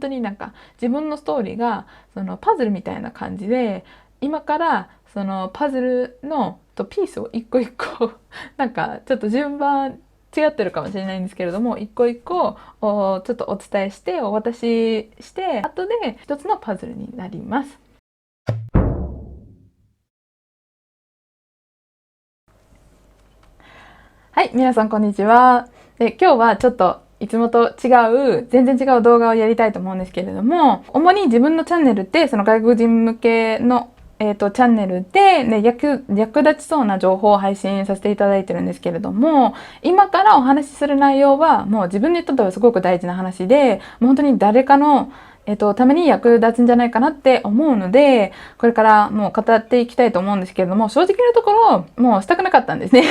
当になんか自分のストーリーがそのパズルみたいな感じで、今からそのパズルのピースを一個一個なんかちょっと順番違ってるかもしれないんですけれども、一個一個ちょっとお伝えしてお渡しして、後で一つのパズルになります。はい、皆さんこんにちは。で、今日はちょっといつもと違う、全然違う動画をやりたいと思うんですけれども、主に自分のチャンネルってその外国人向けのチャンネルで、ね、役立ちそうな情報を配信させていただいてるんですけれども、今からお話しする内容はもう自分にとってはすごく大事な話で、もう本当に誰かのために役立つんじゃないかなって思うので、これからもう語っていきたいと思うんですけれども、正直なところ、もうしたくなかったんですね。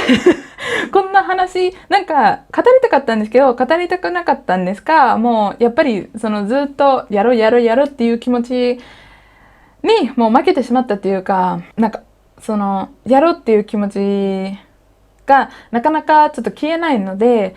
こんな話、なんか語りたかったんですけど、語りたくなかったんですが、もうやっぱりそのずっとやろうっていう気持ちにもう負けてしまったっていうか、なんかそのやろうっていう気持ちがなかなかちょっと消えないので、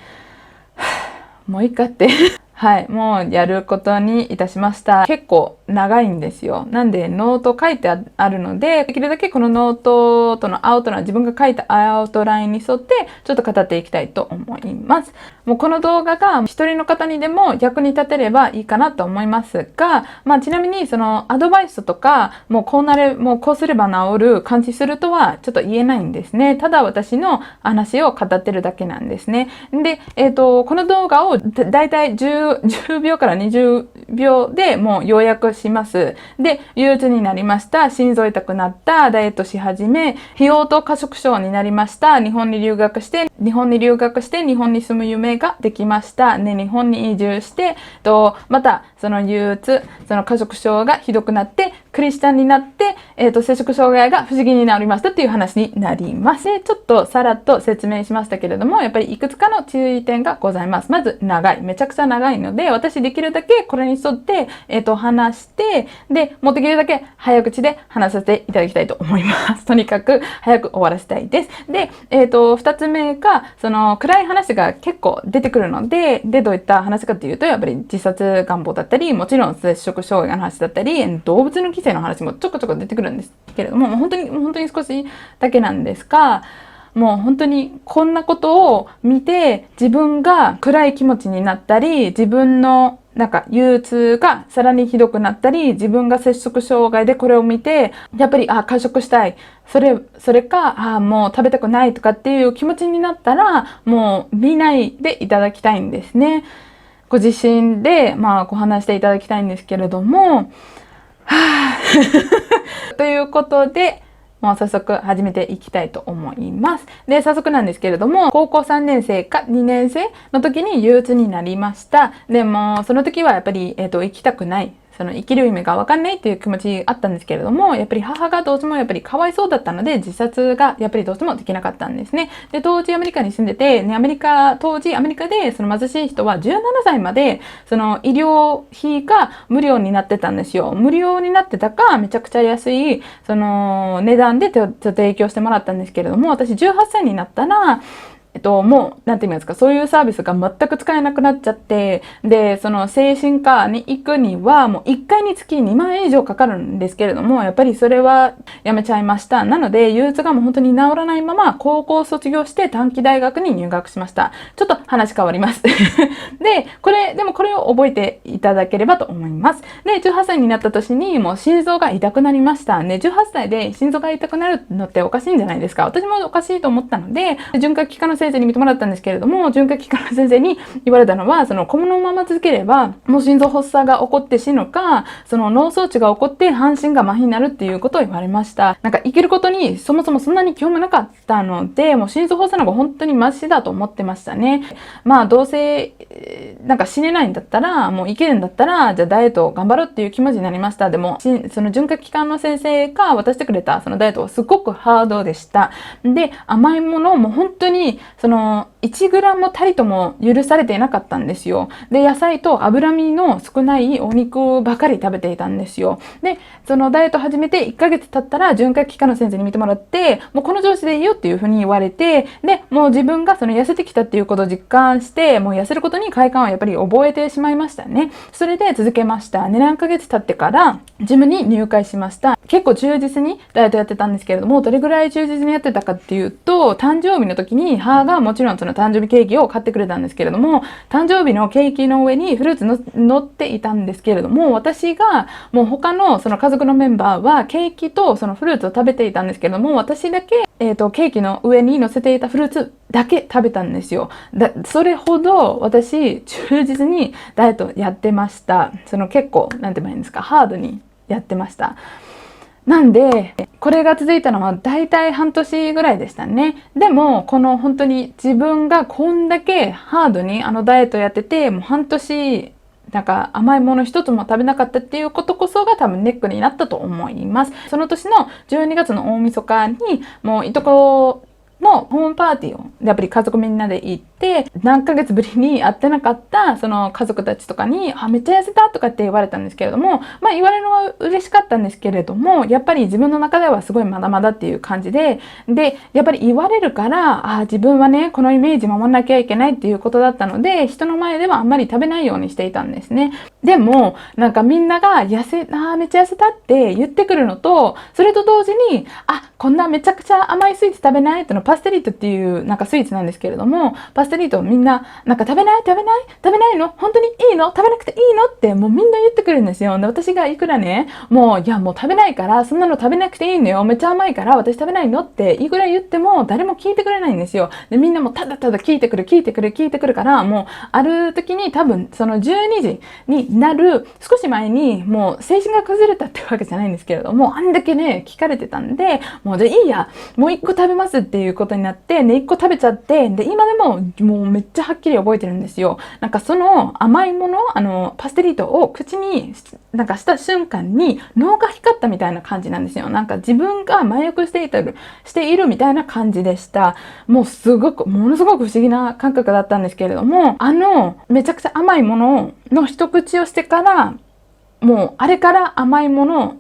もういいかってはい、もうやることにいたしました。結構長いんですよ。なんでノート書いてあるので、できるだけこのノートとのアウトライン、自分が書いたアウトラインに沿ってちょっと語っていきたいと思います。もうこの動画が一人の方にでも役に立てればいいかなと思いますが、ちなみにそのアドバイスとか、もうこうすれば治る、感知するとはちょっと言えないんですね。ただ私の話を語ってるだけなんですね。で、この動画をだいたい10秒から20秒でもう要約します。で、憂鬱になりました。心臓痛くなった。ダイエットし始め。費用と過食症になりました。日本に留学して、日本に住む夢ができました。ね、日本に移住して、また、その憂鬱、その過食症がひどくなって、クリスチャンになって、摂食障害が不思議になりましたっていう話になります。で、ちょっとさらっと説明しましたけれども、やっぱりいくつかの注意点がございます。まず、長い。めちゃくちゃ長いので、私できるだけこれに沿って、話して、で、もうできるだけ早口で話させていただきたいと思います。とにかく早く終わらせたいです。で、二つ目が、その、暗い話が結構出てくるので、どういった話かというと、やっぱり自殺願望だったり、もちろん摂食障害の話だったり、動物の犠牲の話もちょこちょこ出てくるんですけれども、本当に少しだけなんですが、もう本当にこんなことを見て自分が暗い気持ちになったり、自分のなんか憂鬱がさらにひどくなったり、自分が摂食障害でこれを見て、やっぱり過食したい。それか、もう食べたくないとかっていう気持ちになったら、もう見ないでいただきたいんですね。ご自身でご話していただきたいんですけれども、ということで、もう早速始めていきたいと思います。で、早速なんですけれども、高校3年生か2年生の時に憂鬱になりました。でも、その時はやっぱり、生きたくない。その生きる意味がわかんないっていう気持ちあったんですけれども、やっぱり母がどうしてもやっぱりかわいそうだったので、自殺がやっぱりどうしてもできなかったんですね。で、当時アメリカに住んでて、ね、当時アメリカでその貧しい人は17歳まで、その医療費が無料になってたんですよ。無料になってたか、めちゃくちゃ安い、その値段で提供してもらったんですけれども、私18歳になったら、もう、なんて言いますか、そういうサービスが全く使えなくなっちゃって、で、その精神科に行くには、もう1回につき2万円以上かかるんですけれども、やっぱりそれはやめちゃいました。なので、憂鬱がもう本当に治らないまま、高校を卒業して短期大学に入学しました。ちょっと話変わります。で、これを覚えていただければと思います。で、18歳になった年にもう心臓が痛くなりました。で、18歳で心臓が痛くなるのっておかしいんじゃないですか。私もおかしいと思ったので、循環器科の先生に見てもらったんですけれども、循環器科の先生に言われたのは、そのこのまま続ければ、もう心臓発作が起こって死ぬか、その脳装置が起こって半身が麻痺になるっていうことを言われました。なんか生きることにそもそもそんなに興味なかったので、もう心臓発作の方が本当にマシだと思ってましたね。どうせ、なんか死ねないんだったら、もう生きるんだったら、じゃあダイエットを頑張ろうっていう気持ちになりました。でも、その循環器科の先生が渡してくれたそのダイエットはすごくハードでした。で、甘いものも本当にその1グラムたりとも許されていなかったんですよ。で、野菜と脂身の少ないお肉ばかり食べていたんですよ。で、そのダイエット始めて1ヶ月経ったら循環器科の先生に見てもらって、もうこの調子でいいよっていうふうに言われて、で、もう自分がその痩せてきたっていうことを実感して、もう痩せることに快感をやっぱり覚えてしまいましたね。それで続けました。2、何ヶ月経ってからジムに入会しました。結構忠実にダイエットやってたんですけれども、どれぐらい忠実にやってたかっていうと、誕生日の時に母がもちろんその誕生日ケーキを買ってくれたんですけれども、誕生日のケーキの上にフルーツの乗っていたんですけれども、私がもう他のその家族のメンバーはケーキとそのフルーツを食べていたんですけれども、私だけ、ケーキの上に乗せていたフルーツだけ食べたんですよ。それほど私忠実にダイエットやってました。その結構、なんて言えばいいんですか、ハードにやってました。なんで、これが続いたのは大体半年ぐらいでしたね。でも、この本当に自分がこんだけハードにダイエットやってて、もう半年、なんか甘いもの一つも食べなかったっていうことこそが多分ネックになったと思います。その年の12月の大晦日に、もういとこのホームパーティーをやっぱり家族みんなで行って、何ヶ月ぶりに会ってなかったその家族たちとかに、めっちゃ痩せたとかって言われたんですけれども、言われるのは嬉しかったんですけれども、やっぱり自分の中ではすごいまだまだっていう感じで、やっぱり言われるから、自分はね、このイメージ守らなきゃいけないっていうことだったので、人の前ではあんまり食べないようにしていたんですね。でも、なんかみんながめっちゃ痩せたって言ってくるのと、それと同時に、こんなめちゃくちゃ甘いスイーツ食べないってのパステリートっていうなんかスイーツなんですけれども、パステリートをみんな、なんか食べないの本当にいいの食べなくていいのってもうみんな言ってくるんですよ。で、私がいくらね、もう食べないから、そんなの食べなくていいのよ。めっちゃ甘いから私食べないのっていくら言っても誰も聞いてくれないんですよ。で、みんなもただただ聞いてくるから、もうある時に多分その12時になる少し前にもう精神が崩れたってわけじゃないんですけれども、あんだけね、聞かれてたんで、もうじゃあいいや、もう1個食べますっていうことになって、1個食べちゃって、で、今でももうめっちゃはっきり覚えてるんですよ。なんかその甘いもの、パステリートを口になんかした瞬間に脳が光ったみたいな感じなんですよ。なんか自分が麻薬しているみたいな感じでした。もうものすごく不思議な感覚だったんですけれども、めちゃくちゃ甘いものの一口をしてから、もうあれから甘いものを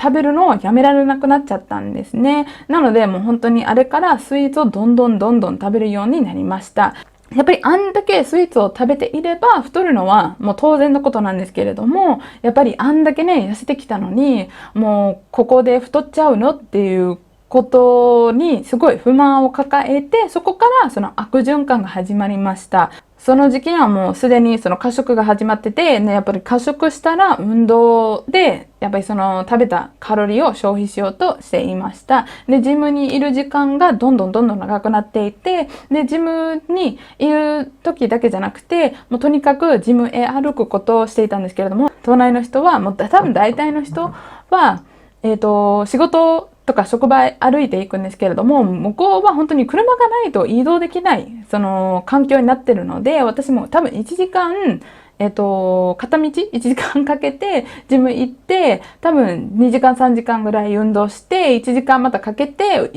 食べるのをやめられなくなっちゃったんですね。なのでもう本当にあれからスイーツをどんどん食べるようになりました。やっぱりあんだけスイーツを食べていれば太るのはもう当然のことなんですけれども、やっぱりあんだけね、痩せてきたのに、もうここで太っちゃうのっていうことにすごい不満を抱えて、そこからその悪循環が始まりました。その時期にはもうすでにその過食が始まってて、ね、やっぱり過食したら運動で、やっぱりその食べたカロリーを消費しようとしていました。で、ジムにいる時間がどんどん長くなっていて、で、ジムにいる時だけじゃなくて、もうとにかくジムへ歩くことをしていたんですけれども、都内の人は、もう多分大体の人は、仕事とか職場へ歩いていくんですけれども、向こうは本当に車がないと移動できない、その環境になってるので、私も多分1時間、片道1時間かけてジム行って、多分2時間3時間ぐらい運動して、1時間またかけて、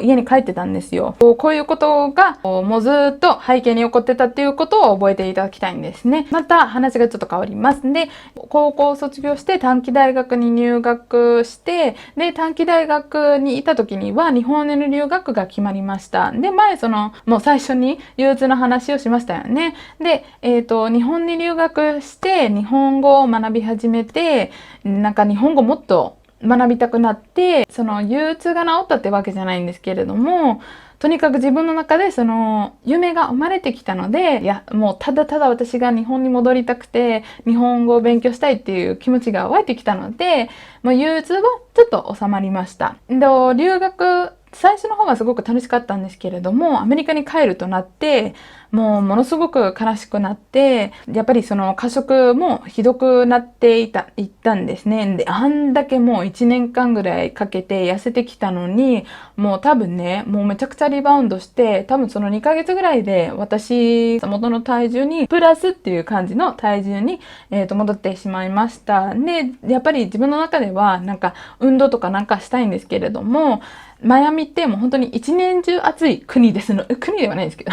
家に帰ってたんですよ。こういうことがもうずっと背景に起こってたっていうことを覚えていただきたいんですね。また話がちょっと変わります。で、高校を卒業して短期大学に入学して、で、短期大学にいた時には日本への留学が決まりました。で、前もう最初に憂鬱な話をしましたよね。で、日本に留学して日本語を学び始めて、なんか日本語もっと学びたくなって、その憂鬱が治ったってわけじゃないんですけれども、とにかく自分の中でその夢が生まれてきたので、もうただただ私が日本に戻りたくて、日本語を勉強したいっていう気持ちが湧いてきたので、もう憂鬱はちょっと収まりました。で、留学、最初の方はすごく楽しかったんですけれども、アメリカに帰るとなって、もうものすごく悲しくなって、やっぱりその過食もひどくなっていったんですね。で、あんだけもう1年間ぐらいかけて痩せてきたのに、もう多分ね、もうめちゃくちゃリバウンドして、多分その2ヶ月ぐらいで私、元の体重に、プラスっていう感じの体重に、戻ってしまいました。で、やっぱり自分の中ではなんか運動とかなんかしたいんですけれども、マイアミってもう本当に一年中暑い国ですの、国ではないですけど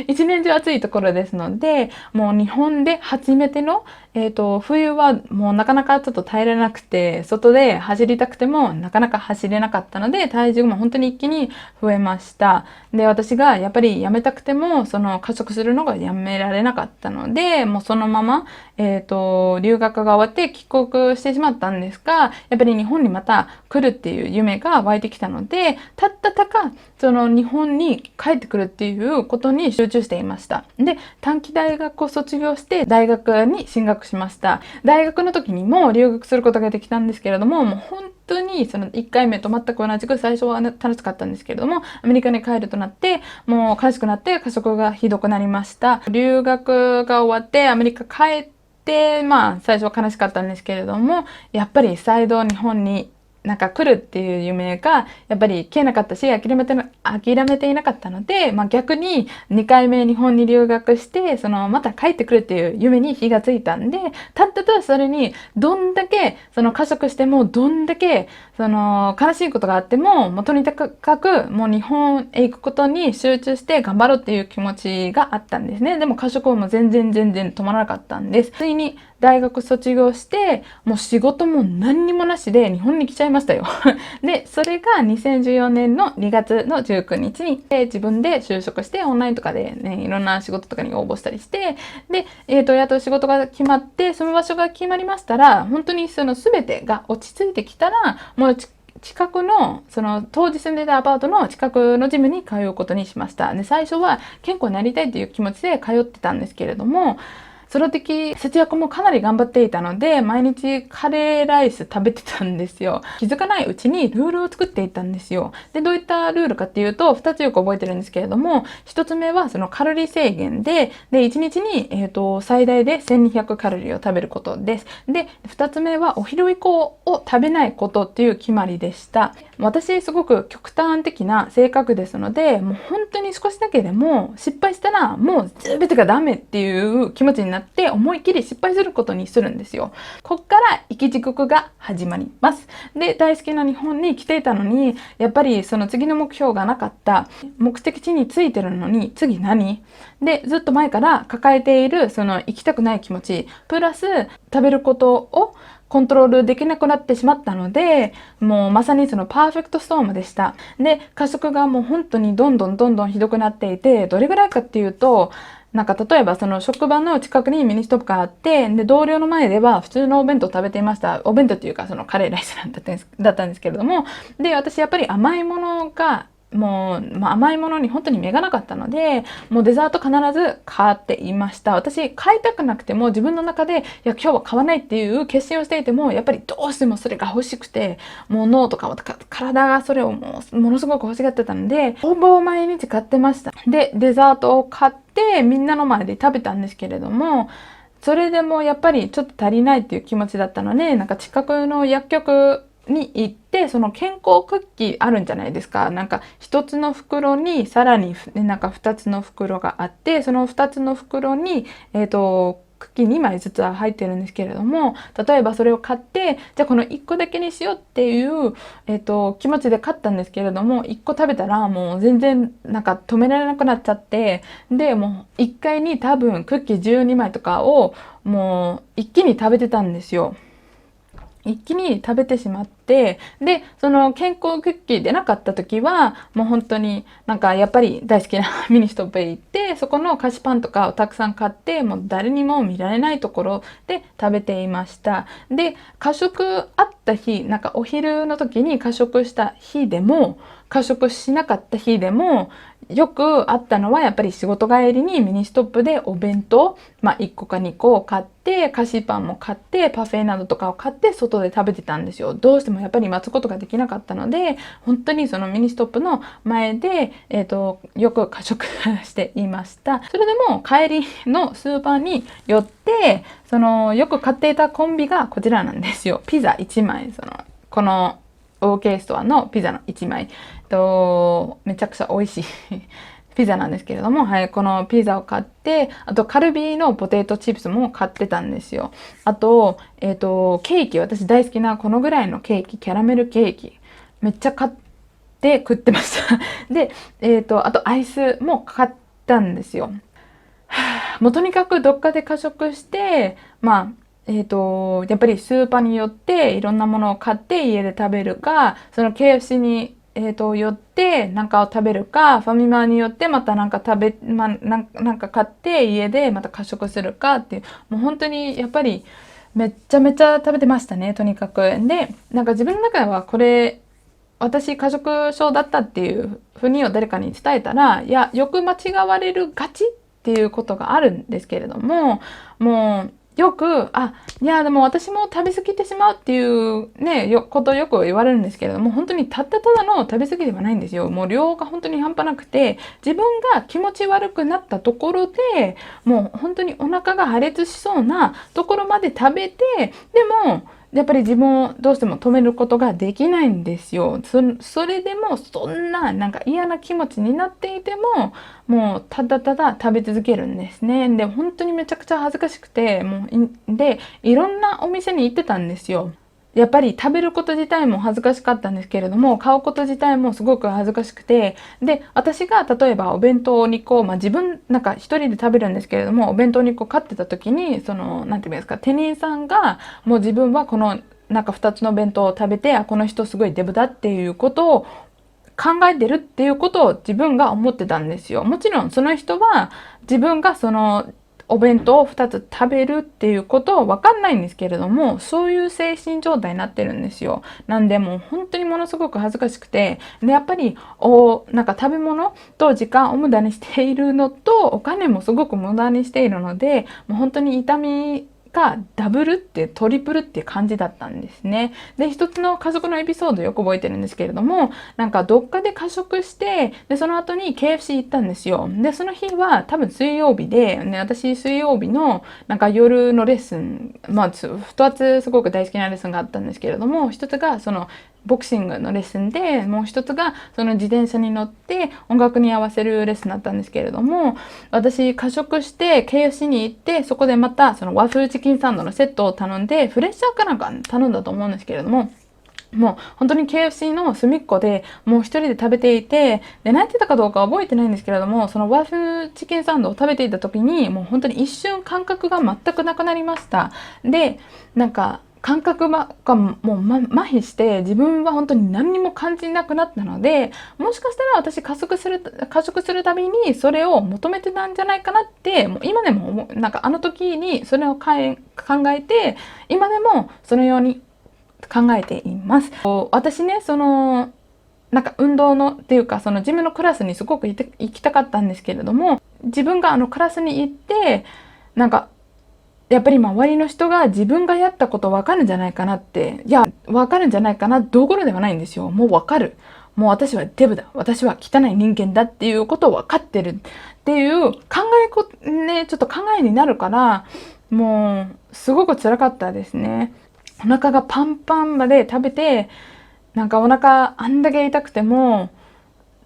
一年中暑いところですので、もう日本で初めての、冬はもうなかなかちょっと耐えられなくて、外で走りたくてもなかなか走れなかったので、体重も本当に一気に増えました。で、私がやっぱりやめたくても、加速するのがやめられなかったので、もうそのまま、留学が終わって帰国してしまったんですが、やっぱり日本にまた来るっていう夢が湧いてきたので、たったたか、日本に帰ってくるっていうことに集中していました。で、短期大学を卒業して大学に進学しました。大学の時にも留学することができたんですけれども、もう本当に1回目と全く同じく最初は楽しかったんですけれども、アメリカに帰るとなって、もう悲しくなって過食がひどくなりました。留学が終わってアメリカ帰って、最初は悲しかったんですけれども、やっぱり再度日本に来るっていう夢がやっぱり消えなかったし、諦めていなかったので、逆に2回目日本に留学して、また帰ってくるっていう夢に火がついたんで、たったとそれにどんだけ過食しても、どんだけ悲しいことがあっても、もうとにかくもう日本へ行くことに集中して頑張ろうっていう気持ちがあったんですね。でも過食も全然止まらなかったんです。ついに大学卒業して、もう仕事も何にもなしで日本に来ちゃいましたよ。で、それが2014年の2月の19日に、自分で就職して、オンラインとかでね、いろんな仕事とかに応募したりして、で、やっと仕事が決まって、その場所が決まりましたら、本当に全てが落ち着いてきたら、もう近くの、当時住んでたアパートの近くのジムに通うことにしました。で、最初は健康になりたいという気持ちで通ってたんですけれども、その時、節約もかなり頑張っていたので、毎日カレーライス食べてたんですよ。気づかないうちにルールを作っていったんですよ。で、どういったルールかっていうと、2つよく覚えてるんですけれども、1つ目はカロリー制限で、1日に、最大で1200カロリーを食べることです。で、2つ目はお昼以降を食べないことっていう決まりでした。私、すごく極端的な性格ですので、もう本当に少しだけでも失敗したら、もう全てがダメっていう気持ちになって思いっきり失敗することにするんですよ。こっから生き地獄が始まります。で、大好きな日本に来ていたのに、やっぱり次の目標がなかった。目的地についてるのに、次何で、ずっと前から抱えている行きたくない気持ち、プラス食べることをコントロールできなくなってしまったので、もうまさにパーフェクトストームでした。で、過食がもう本当にどんどんひどくなっていて、どれぐらいかっていうと、例えば職場の近くにミニストップがあって、で、同僚の前では普通のお弁当を食べていました。お弁当っていうかカレーライスだったんですけれども、で、私やっぱり甘いものがもう、甘いものに本当に目がなかったので、もうデザート必ず買っていました。私、買いたくなくても自分の中で、いや、今日は買わないっていう決心をしていても、やっぱりどうしてもそれが欲しくて、もう脳とか体がそれをものすごく欲しがってたので、ほぼ毎日買ってました。で、デザートを買ってみんなの前で食べたんですけれども、それでもやっぱりちょっと足りないっていう気持ちだったので、近くの薬局に行って、健康クッキーあるんじゃないですか。一つの袋にさらに二つの袋があって、その二つの袋に、クッキー2枚ずつは入ってるんですけれども、例えばそれを買って、じゃあこの1個だけにしようっていう、気持ちで買ったんですけれども、1個食べたらもう全然止められなくなっちゃって、で、もう1回に多分クッキー12枚とかをもう一気に食べてたんですよ。一気に食べてしまって、で、健康クッキーでなかった時は、もう本当にやっぱり大好きなミニストップへ行って、そこの菓子パンとかをたくさん買って、もう誰にも見られないところで食べていました。で、過食あった日、お昼の時に過食した日でも、過食しなかった日でも、よくあったのはやっぱり仕事帰りにミニストップでお弁当、1個か2個を買って、菓子パンも買って、パフェなどとかを買って外で食べてたんですよ。どうしてもやっぱり待つことができなかったので、本当にミニストップの前で、よく過食していました。それでも帰りのスーパーに寄って、よく買っていたコンビがこちらなんですよ。ピザ1枚、このOK ストアのピザの1枚。めちゃくちゃ美味しいピザなんですけれども、はい、このピザを買って、あとカルビーのポテトチップスも買ってたんですよ。あと、ケーキ、私大好きなこのぐらいのケーキ、キャラメルケーキ、めっちゃ買っで食ってました。で、あとアイスも買ったんですよ。もうとにかくどっかで過食して、まあ、やっぱりスーパーに寄っていろんなものを買って家で食べるか、その KFC に、寄ってなんかを食べるか、ファミマに寄ってまたなんかなんか買って家でまた過食するかっていう、もう本当にやっぱりめっちゃめちゃ食べてましたね、とにかく。で、なんか自分の中ではこれ、私過食症だったっていうふうにを誰かに伝えたら、いや、よく間違われるがちっていうことがあるんですけれども、もう、よく、いや、でも私も食べ過ぎてしまうっていうね、ことをよく言われるんですけれども、本当にたったただの食べ過ぎではないんですよ。もう量が本当に半端なくて、自分が気持ち悪くなったところで、もう本当にお腹が破裂しそうなところまで食べて、でも、やっぱり自分をどうしても止めることができないんですよ。それでもそんななんか嫌な気持ちになっていても、もうただただ食べ続けるんですね。で、本当にめちゃくちゃ恥ずかしくて、で、いろんなお店に行ってたんですよ。やっぱり食べること自体も恥ずかしかったんですけれども、買うこと自体もすごく恥ずかしくて、で、私が例えばお弁当2個、自分、なんか一人で食べるんですけれども、お弁当2個買ってた時に、なんていうんですか、店員さんが、もう自分はこの、なんか2つの弁当を食べて、この人すごいデブだっていうことを考えてるっていうことを自分が思ってたんですよ。もちろんその人は自分がお弁当を2つ食べるっていうことを分かんないんですけれども、そういう精神状態になってるんですよ。なんでもう本当にものすごく恥ずかしくて、で、やっぱり、なんか食べ物と時間を無駄にしているのと、お金もすごく無駄にしているので、もう本当に痛みがダブルってトリプルっていう感じだったんですね。で、一つの家族のエピソードよく覚えてるんですけれども、なんかどっかで過食して、で、その後に KFC 行ったんですよ。で、その日は多分水曜日で、ね、私水曜日のなんか夜のレッスン、2つすごく大好きなレッスンがあったんですけれども、一つがボクシングのレッスンで、もう一つがその自転車に乗って音楽に合わせるレッスンだったんですけれども、私過食して KFC に行って、そこでまたその和風チキンサンドのセットを頼んで、フレッシャーかなんか頼んだと思うんですけれども、もう本当に KFC の隅っこでもう一人で食べていて、で、何やってたかどうか覚えてないんですけれども、その和風チキンサンドを食べていた時に、もう本当に一瞬感覚が全くなくなりました。で、なんか、感覚がもう、麻痺して自分は本当に何にも感じなくなったので、もしかしたら私加速するたびにそれを求めてたんじゃないかなって、もう今でもなんかあの時にそれを考えて、今でもそのように考えています。私ね、なんか運動のっていうか、そのジムのクラスにすごく行きたかったんですけれども、自分がクラスに行って、なんか、やっぱり周りの人が自分がやったこと分かるんじゃないかなって、いや、分かるんじゃないかな、どころではないんですよ。もう分かる。もう私はデブだ。私は汚い人間だっていうことを分かってるっていうちょっと考えになるから、もう、すごく辛かったですね。お腹がパンパンまで食べて、なんかお腹あんだけ痛くても、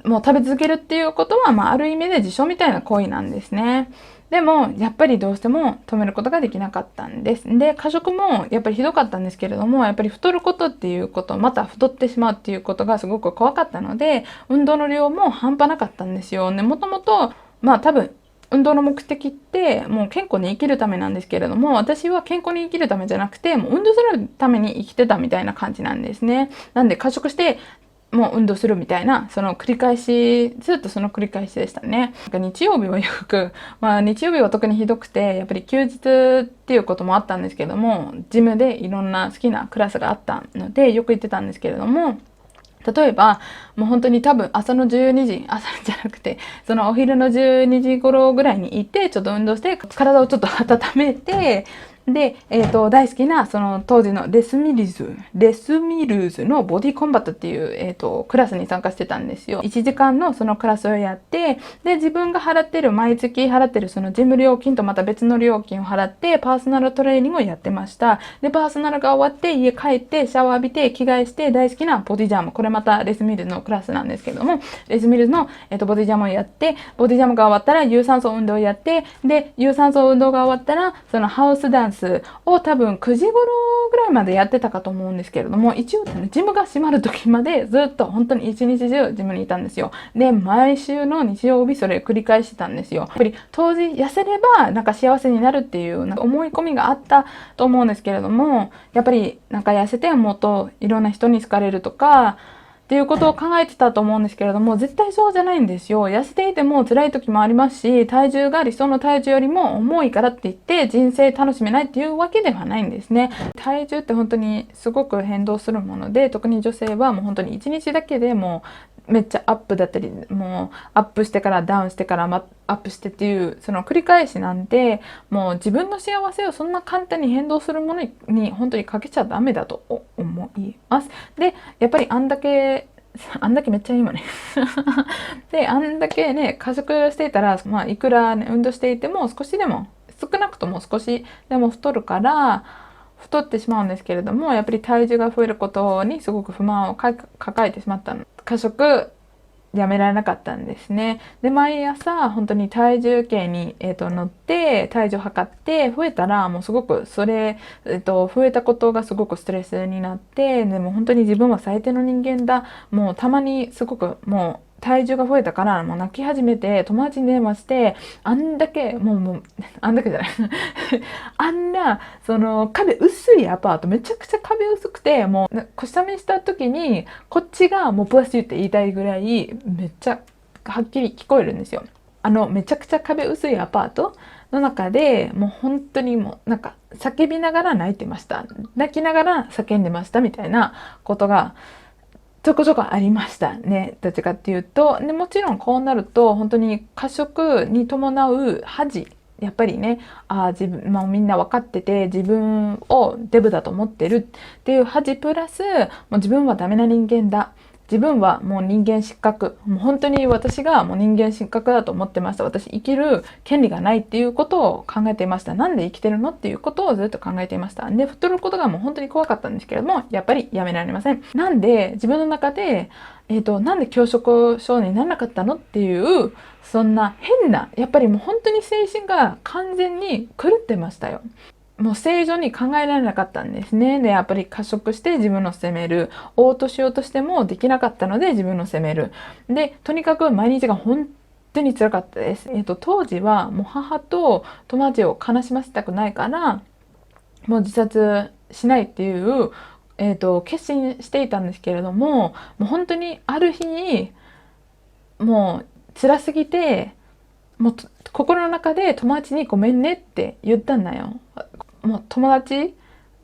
もう食べ続けるっていうことは、ある意味で自傷みたいな行為なんですね。でも、やっぱりどうしても止めることができなかったんです。で、過食もやっぱりひどかったんですけれども、やっぱり太ることっていうこと、また太ってしまうっていうことがすごく怖かったので、運動の量も半端なかったんですよ。ね、もともと、多分、運動の目的ってもう健康に生きるためなんですけれども、私は健康に生きるためじゃなくて、もう運動するために生きてたみたいな感じなんですね。なんで過食してもう運動するみたいな、その繰り返し、ずっとその繰り返しでしたね。なんか日曜日はよく、日曜日は特にひどくて、やっぱり休日っていうこともあったんですけども、ジムでいろんな好きなクラスがあったので、よく行ってたんですけれども、例えば、もう本当に多分朝の12時、朝じゃなくて、そのお昼の12時頃ぐらいに行って、ちょっと運動して、体をちょっと温めて、で、大好きな、その当時のレスミルーズのボディコンバットっていう、クラスに参加してたんですよ。1時間のそのクラスをやって、で、自分が毎月払ってるそのジム料金とまた別の料金を払って、パーソナルトレーニングをやってました。で、パーソナルが終わって、家帰って、シャワー浴びて、着替えして、大好きなボディジャム。これまたレスミルズのクラスなんですけども、レスミルズの、ボディジャムをやって、ボディジャムが終わったら有酸素運動をやって、で、有酸素運動が終わったら、そのハウスダンススを多分9時頃ぐらいまでやってたかと思うんですけれども、一応ジムが閉まる時までずっと本当に一日中ジムにいたんですよ。で、毎週の日曜日それ繰り返してたんですよ。やっぱり当時痩せればなんか幸せになるっていうなんか思い込みがあったと思うんですけれども、やっぱりなんか痩せてもっといろんな人に好かれるとか、っていうことを考えてたと思うんですけれども、絶対そうじゃないんですよ。痩せていても辛い時もありますし、体重が理想の体重よりも重いからって言って人生楽しめないっていうわけではないんですね。体重って本当にすごく変動するもので、特に女性はもう本当に1日だけでもうめっちゃアップだったり、もうアップしてからダウンしてからアップしてっていうその繰り返しなんで、もう自分の幸せをそんな簡単に変動するものに本当にかけちゃダメだと思います。で、やっぱりあんだけめっちゃいいわねで、あんだけね、過食していたら、まあ、いくら、ね、運動していても少しでも、少なくとも少しでも太るから、太ってしまうんですけれども、やっぱり体重が増えることにすごく不満を抱えてしまったの。過食やめられなかったんですね。で、毎朝本当に体重計に、乗って体重測って増えたらもうすごくそれ、増えたことがすごくストレスになって、でも本当に自分は最低の人間だ。もうたまにすごくもう体重が増えたからもう泣き始めて友達に電話して、あんだけあんだけじゃないあんなその壁薄いアパート、めちゃくちゃ壁薄くて、もう小下見した時にこっちがもうブワシって言いたいぐらいめっちゃはっきり聞こえるんですよ。めちゃくちゃ壁薄いアパートの中でもう本当にもうなんか叫びながら泣いてました、泣きながら叫んでましたみたいなことがちょこちょこありましたね。どっちかっていうと。で、もちろんこうなると、本当に過食に伴う恥。やっぱりね、自分、まあみんな分かってて、自分をデブだと思ってるっていう恥プラス、もう自分はダメな人間だ。自分はもう人間失格。もう本当に私がもう人間失格だと思ってました。私生きる権利がないっていうことを考えていました。なんで生きてるのっていうことをずっと考えていました。で、太ることがもう本当に怖かったんですけれども、やっぱりやめられません。なんで自分の中で、なんで拒食症にならなかったのっていう、そんな変な、やっぱりもう本当に精神が完全に狂ってましたよ。もう正常に考えられなかったんですね。で、やっぱり過食して自分を責める。嘔吐しようとしてもできなかったので自分を責める。で、とにかく毎日が本当に辛かったです。当時はもう母と友達を悲しませたくないから、もう自殺しないっていう、決心していたんですけれども、もう本当にある日に、もう辛すぎて、もう心の中で友達にごめんねって言ったんだよ。もう友達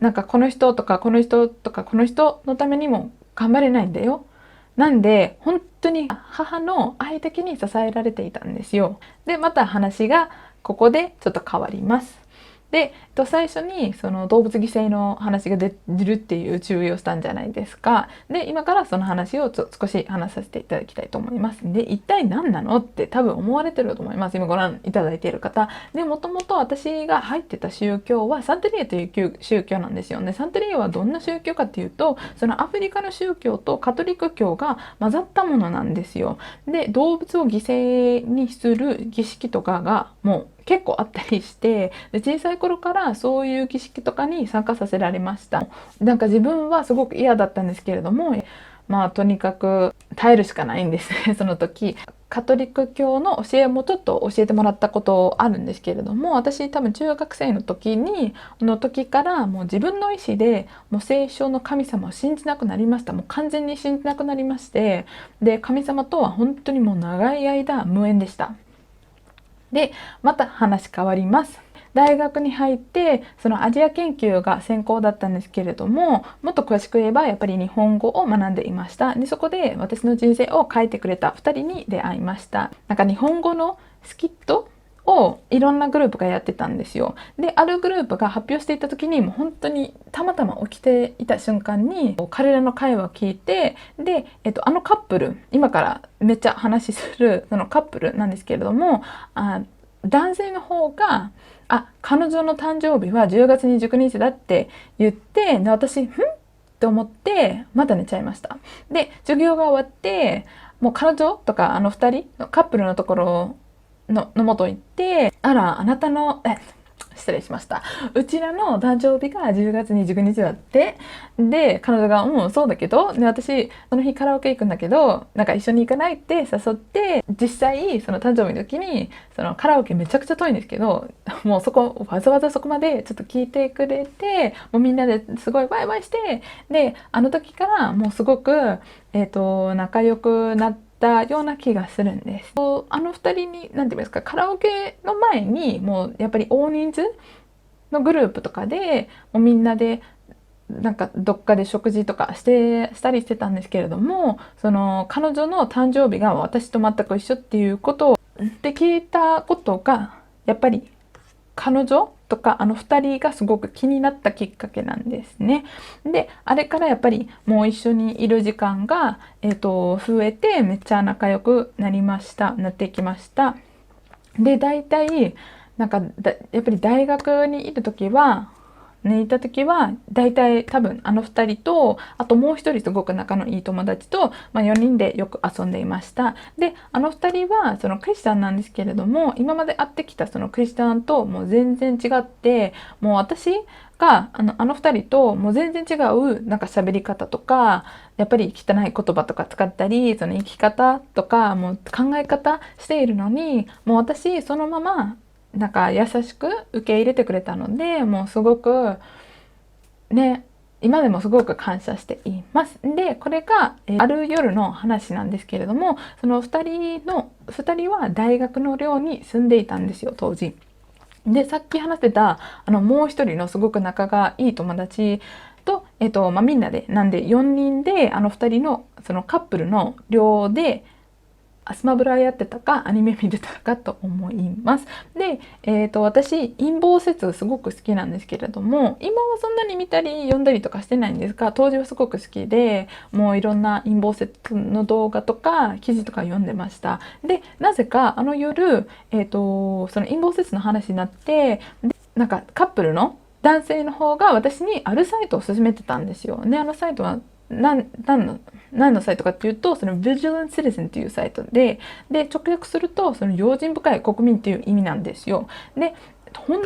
なんかこの人とかこの人とかこの人のためにも頑張れないんだよ。なんで本当に母の愛だけに支えられていたんですよ。で、また話がここでちょっと変わります。で、最初にその動物犠牲の話が出るっていう注意をしたんじゃないですか。で、今からその話を少し話させていただきたいと思います。で、一体何なのって多分思われてると思います。今ご覧いただいている方。で、もともと私が入ってた宗教はサンテリエという宗教なんですよね。サンテリエはどんな宗教かっていうと、そのアフリカの宗教とカトリック教が混ざったものなんですよ。で、動物を犠牲にする儀式とかがもう結構あったりして、で小さい頃からそういう儀式とかに参加させられました。なんか自分はすごく嫌だったんですけれども、まあとにかく耐えるしかないんですね。その時カトリック教の教えもちょっと教えてもらったことあるんですけれども、私多分中学生の時からもう自分の意思でもう聖書の神様を信じなくなりました。もう完全に信じなくなりまして、で神様とは本当にもう長い間無縁でした。で、また話変わります。大学に入ってそのアジア研究が専攻だったんですけれども、もっと詳しく言えばやっぱり日本語を学んでいました。で、そこで私の人生を変えてくれた2人に出会いました。なんか日本語のスキットをいろんなグループがやってたんですよ。で、あるグループが発表していた時にもう本当にたまたま起きていた瞬間に彼らの会話を聞いて、で、あのカップル、今からめっちゃ話するそのカップルなんですけれども、男性の方が彼女の誕生日は10月29日だって言って、で私って思ってまた寝ちゃいました。で、授業が終わってもう彼女とか2人のカップルのところの元行って、あらあなたの失礼しました。うちらの誕生日が10月29日だって。で、彼女が、そうだけど、で、私、その日カラオケ行くんだけど、なんか一緒に行かないって誘って、実際、その誕生日の時に、そのカラオケめちゃくちゃ遠いんですけど、もうそこ、わざわざそこまでちょっと聞いてくれて、もうみんなですごいバイバイして、で、あの時からもうすごく、仲良くなったような気がするんです。あの二人に、なんて言いますか、カラオケの前に、もうやっぱり大人数のグループとかで、もうみんなで、なんかどっかで食事とかしたりしてたんですけれども、その彼女の誕生日が私と全く一緒っていうことをで聞いたことが、やっぱり彼女とかあの2人がすごく気になったきっかけなんですね。で、あれからやっぱりもう一緒にいる時間が、増えてめっちゃ仲良くなってきました。で、大体、なんかやっぱり大学にいる時は、いた時は、大体多分あの2人と、あともう1人すごく仲のいい友達と、4人でよく遊んでいました。で、あの2人はそのクリスチャンなんですけれども、今まで会ってきたそのクリスチャンともう全然違って、もう私があの2人ともう全然違うなんか喋り方とか、やっぱり汚い言葉とか使ったり、その生き方とか、もう考え方しているのに、もう私そのままなんか優しく受け入れてくれたので、もうすごくね、今でもすごく感謝しています。で、これが、ある夜の話なんですけれども、その2人は大学の寮に住んでいたんですよ、当時。で、さっき話してた、もう一人のすごく仲がいい友達と、みんなで、なんで4人で、2人の、そのカップルの寮で、スマブラやってたかアニメ見てたかと思います。で、私陰謀説すごく好きなんですけれども、今はそんなに見たり読んだりとかしてないんですが、当時はすごく好きで、もういろんな陰謀説の動画とか記事とか読んでました。で、なぜかあの夜、その陰謀説の話になって、でなんかカップルの男性の方が私にあるサイトを勧めてたんですよ。で、あのサイトは何のサイトかっていうと、その Vigilant Citizen っていうサイトで、直訳すると、その用心深い国民っていう意味なんですよ。で、本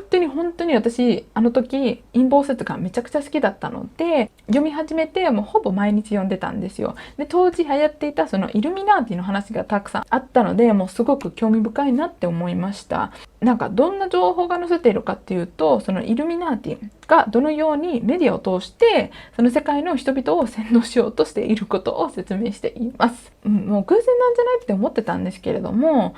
当に私、あの時、陰謀説がめちゃくちゃ好きだったので、読み始めて、もうほぼ毎日読んでたんですよ。で、当時流行っていたそのイルミナーティの話がたくさんあったので、もうすごく興味深いなって思いました。なんかどんな情報が載せているかっていうと、そのイルミナーティがどのようにメディアを通してその世界の人々を洗脳しようとしていることを説明しています。もう偶然なんじゃないって思ってたんですけれども、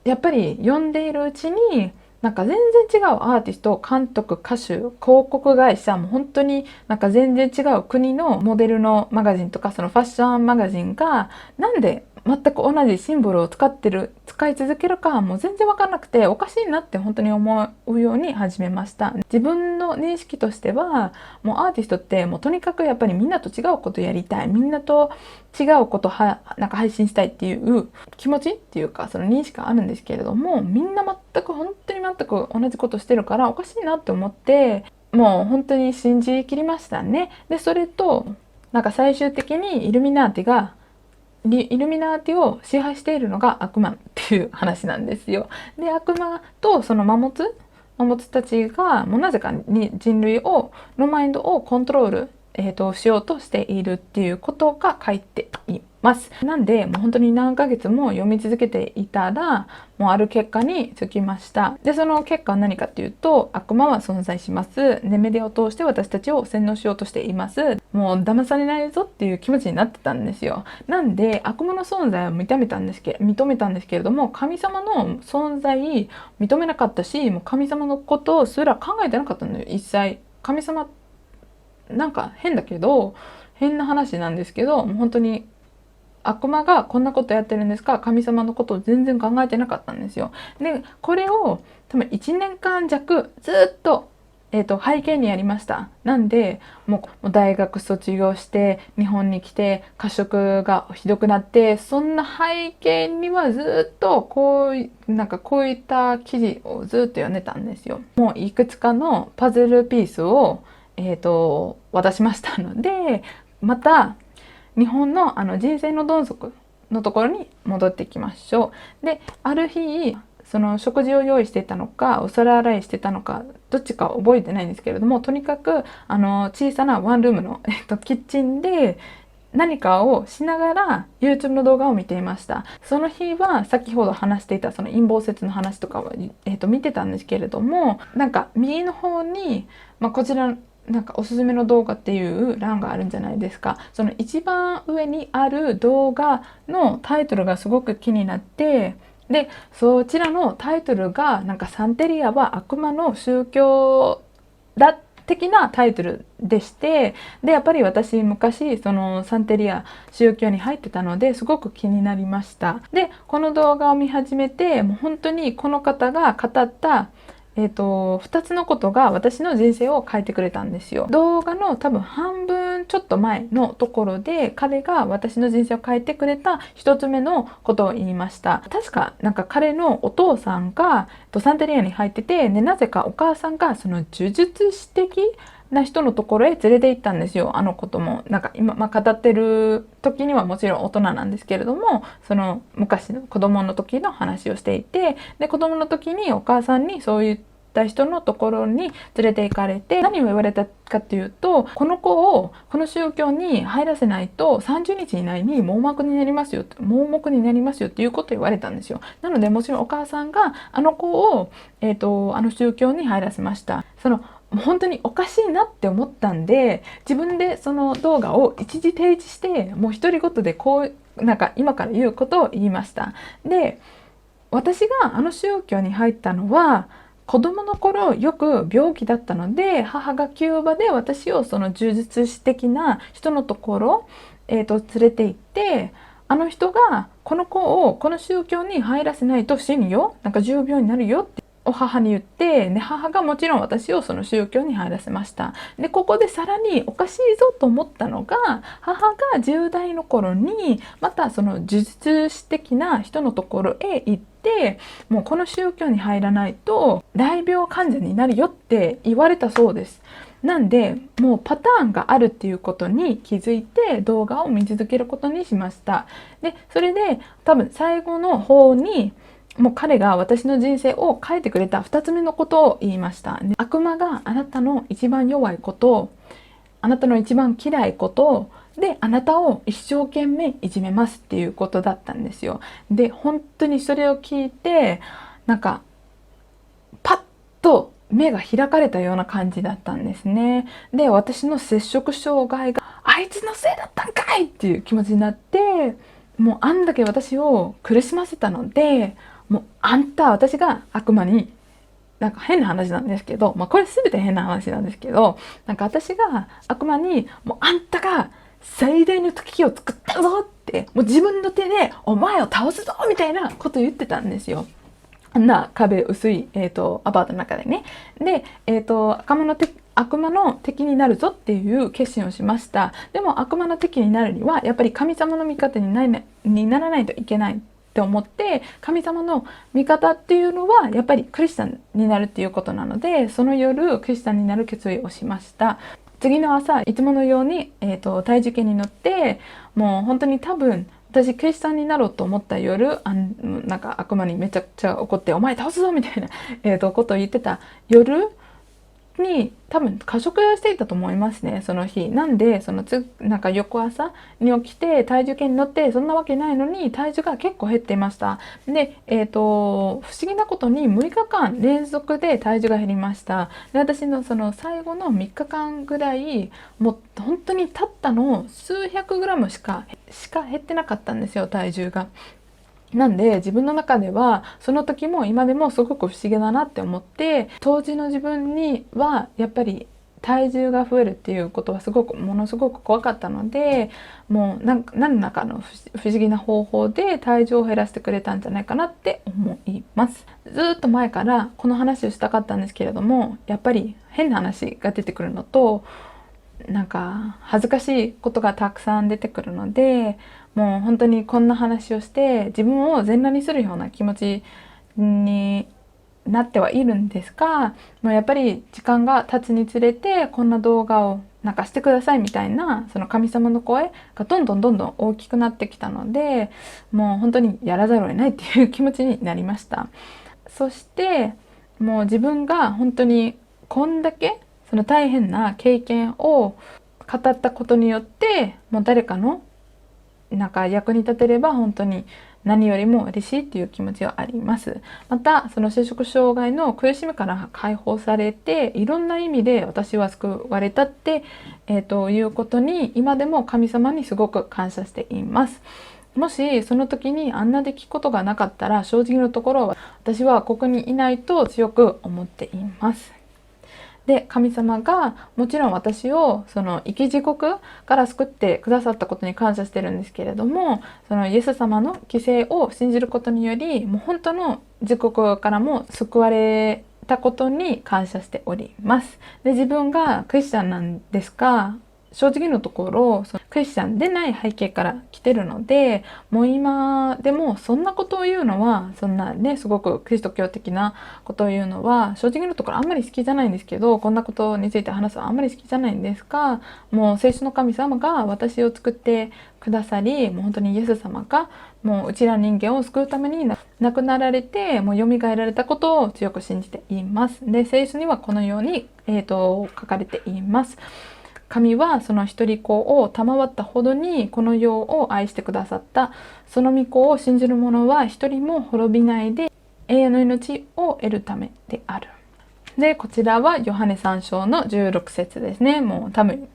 やっぱり読んでいるうちになんか全然違うアーティスト、監督、歌手、広告会社、もう本当になんか全然違う国のモデルのマガジンとか、そのファッションマガジンがなんで全く同じシンボルを使い続けるかもう全然わかんなくて、おかしいなって本当に思うように始めました。自分の認識としては、もうアーティストってもうとにかくやっぱりみんなと違うことやりたい。みんなと違うことなんか配信したいっていう気持ちっていうか、その認識があるんですけれども、みんな本当に全く同じことしてるからおかしいなって思って、もう本当に信じきりましたね。で、それと、なんか最終的にイルミナーティを支配しているのが悪魔っていう話なんですよ。で、悪魔とその魔物たちがもうなぜかに人類のマインドをコントロール、しようとしているっていうことが書いています。なんで、もう本当に何ヶ月も読み続けていたら、もうある結果に着きました。で、その結果は何かっていうと、悪魔は存在します。で、メディアを通して私たちを洗脳しようとしています。もう騙されないぞっていう気持ちになってたんですよ。なんで、悪魔の存在を認めたんですけれども、神様の存在認めなかったし、もう神様のことすら考えてなかったのよ、一切。神様なんか変な話なんですけど、もう本当に悪魔がこんなことやってるんですか、神様のことを全然考えてなかったんですよ。で、これを多分1年間弱ずっと、背景にやりました。なんで、もう大学卒業して日本に来て過食がひどくなって、そんな背景にはずっとこういった記事をずっと読んでたんですよ。もういくつかのパズルピースを渡しましたので、また日本の人生のどん底のところに戻ってきましょう。で、ある日、その食事を用意してたのかお皿洗いしてたのかどっちか覚えてないんですけれども、とにかく小さなワンルームの、キッチンで何かをしながら YouTube の動画を見ていました。その日は先ほど話していたその陰謀説の話とかを、見てたんですけれども、なんか右の方に、こちらなんかおすすめの動画っていう欄があるんじゃないですか。その一番上にある動画のタイトルがすごく気になって、でそちらのタイトルがなんかサンテリアは悪魔の宗教だ的なタイトルでして、でやっぱり私昔そのサンテリア宗教に入ってたのですごく気になりました。でこの動画を見始めて、もう本当にこの方が語った2つのことが私の人生を変えてくれたんですよ。動画の多分半分ちょっと前のところで彼が私の人生を変えてくれた1つ目のことを言いました。確かなんか彼のお父さんがサンテリアに入ってて、でなぜかお母さんがその呪術師的な人のところへ連れて行ったんですよ。あのこともなんか今、語ってる時にはもちろん大人なんですけれども、その昔の子供の時の話をしていて、で子供の時にお母さんにそういった人のところに連れて行かれて、何を言われたかっていうと、この子をこの宗教に入らせないと30日以内に盲目になりますよっていうことを言われたんですよ。なのでもちろんお母さんがあの子を、あの宗教に入らせました。その本当におかしいなって思ったんで、自分でその動画を一時停止して、もう独り言でこうなんか今から言うことを言いました。で私があの宗教に入ったのは子供の頃よく病気だったので、母がキューバで私をその呪術師的な人のところ、連れて行って、あの人がこの子をこの宗教に入らせないと死ぬよ、なんか重病になるよってを母に言って、で母がもちろん私をその宗教に入らせました。でここでさらにおかしいぞと思ったのが、母が10代の頃にまたその呪術師的な人のところへ行って、もうこの宗教に入らないと大病患者になるよって言われたそうです。なんでもうパターンがあるっていうことに気づいて動画を見続けることにしました。でそれで多分最後の方にもう彼が私の人生を変えてくれた2つ目のことを言いました。悪魔があなたの一番弱いこと、あなたの一番嫌いことで、あなたを一生懸命いじめますっていうことだったんですよ。で本当にそれを聞いて、なんかパッと目が開かれたような感じだったんですね。で私の摂食障害があいつのせいだったんかいっていう気持ちになって、もうあんだけ私を苦しませたので、もうあんた私が悪魔に、なんか変な話なんですけど、これ全て変な話なんですけど、なんか私が悪魔にもうあんたが最大の時を作ったぞって、もう自分の手でお前を倒すぞみたいなこと言ってたんですよ。あんな壁薄い、アパートの中でね。で、悪魔の敵になるぞっていう決心をしました。でも悪魔の敵になるにはやっぱり神様の味方にならないといけないって思って、神様の味方っていうのはやっぱりクリスチャンになるっていうことなので、その夜クリスチャンになる決意をしました。次の朝いつものように、体重計に乗って、もう本当に多分私クリスチャンになろうと思った夜、なんか悪魔にめちゃくちゃ怒ってお前倒すぞみたいな、ことを言ってた夜に多分過食していたと思いますね、その日。なんでなんか翌朝に起きて体重計に乗って、そんなわけないのに体重が結構減っていました。で、不思議なことに6日間連続で体重が減りました。で私のその最後の3日間ぐらい、もう本当にたったの数百グラムしか減ってなかったんですよ、体重が。なんで自分の中ではその時も今でもすごく不思議だなって思って、当時の自分にはやっぱり体重が増えるっていうことはものすごく怖かったので、もう何らかの不思議な方法で体重を減らしてくれたんじゃないかなって思います。ずっと前からこの話をしたかったんですけれども、やっぱり変な話が出てくるのと、なんか恥ずかしいことがたくさん出てくるので、もう本当にこんな話をして自分を全裸にするような気持ちになってはいるんですが、もうやっぱり時間が経つにつれてこんな動画をなんかしてくださいみたいなその神様の声がどんどん大きくなってきたので、もう本当にやらざるを得ないっていう気持ちになりました。そしてもう自分が本当にこんだけその大変な経験を語ったことによってもう誰かのなんか役に立てれば本当に何よりも嬉しいっていう気持ちはあります。またその摂食障害の苦しみから解放されていろんな意味で私は救われたって、いうことに今でも神様にすごく感謝しています。もしその時にあんな出来事がなかったら正直のところ私はここにいないと強く思っています。で神様がもちろん私をその生き地獄から救ってくださったことに感謝してるんですけれども、そのイエス様の犠牲を信じることによりもう本当の地獄からも救われたことに感謝しております。で自分がクリスチャンなんですが、正直のところそのクリスチャンでない背景から来てるので、もう今でもそんなことを言うのはそんなねすごくキリスト教的なことを言うのは正直のところあんまり好きじゃないんですけど、こんなことについて話すのはあんまり好きじゃないんですが、もう聖書の神様が私を作ってくださり、もう本当にイエス様がもううちら人間を救うために亡くなられてもう蘇られたことを強く信じています。で聖書にはこのように、書かれています。神はその一人子を賜ったほどにこの世を愛してくださった。その御子を信じる者は一人も滅びないで永遠の命を得るためである。でこちらはヨハネ3章の16節ですね。もう多分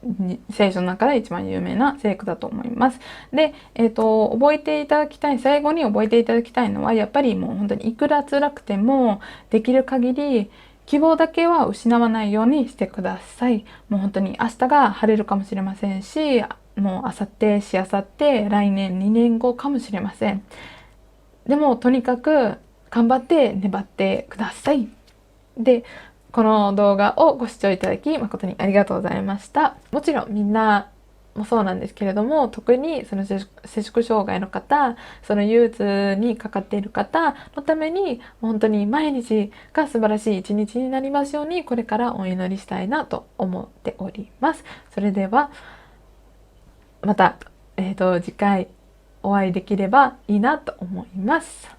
聖書の中で一番有名な聖句だと思います。で、覚えていただきたい、最後に覚えていただきたいのはやっぱりもう本当にいくら辛くてもできる限り希望だけは失わないようにしてください。もう本当に明日が晴れるかもしれませんし、もう明後日、しあさって、来年、2年後かもしれません。でもとにかく頑張って粘ってください。で、この動画をご視聴いただき誠にありがとうございました。もちろんみんなもそうなんですけれども、特にその摂食障害の方、その憂鬱にかかっている方のために本当に毎日が素晴らしい一日になりますようにこれからお祈りしたいなと思っております。それではまた、次回お会いできればいいなと思います。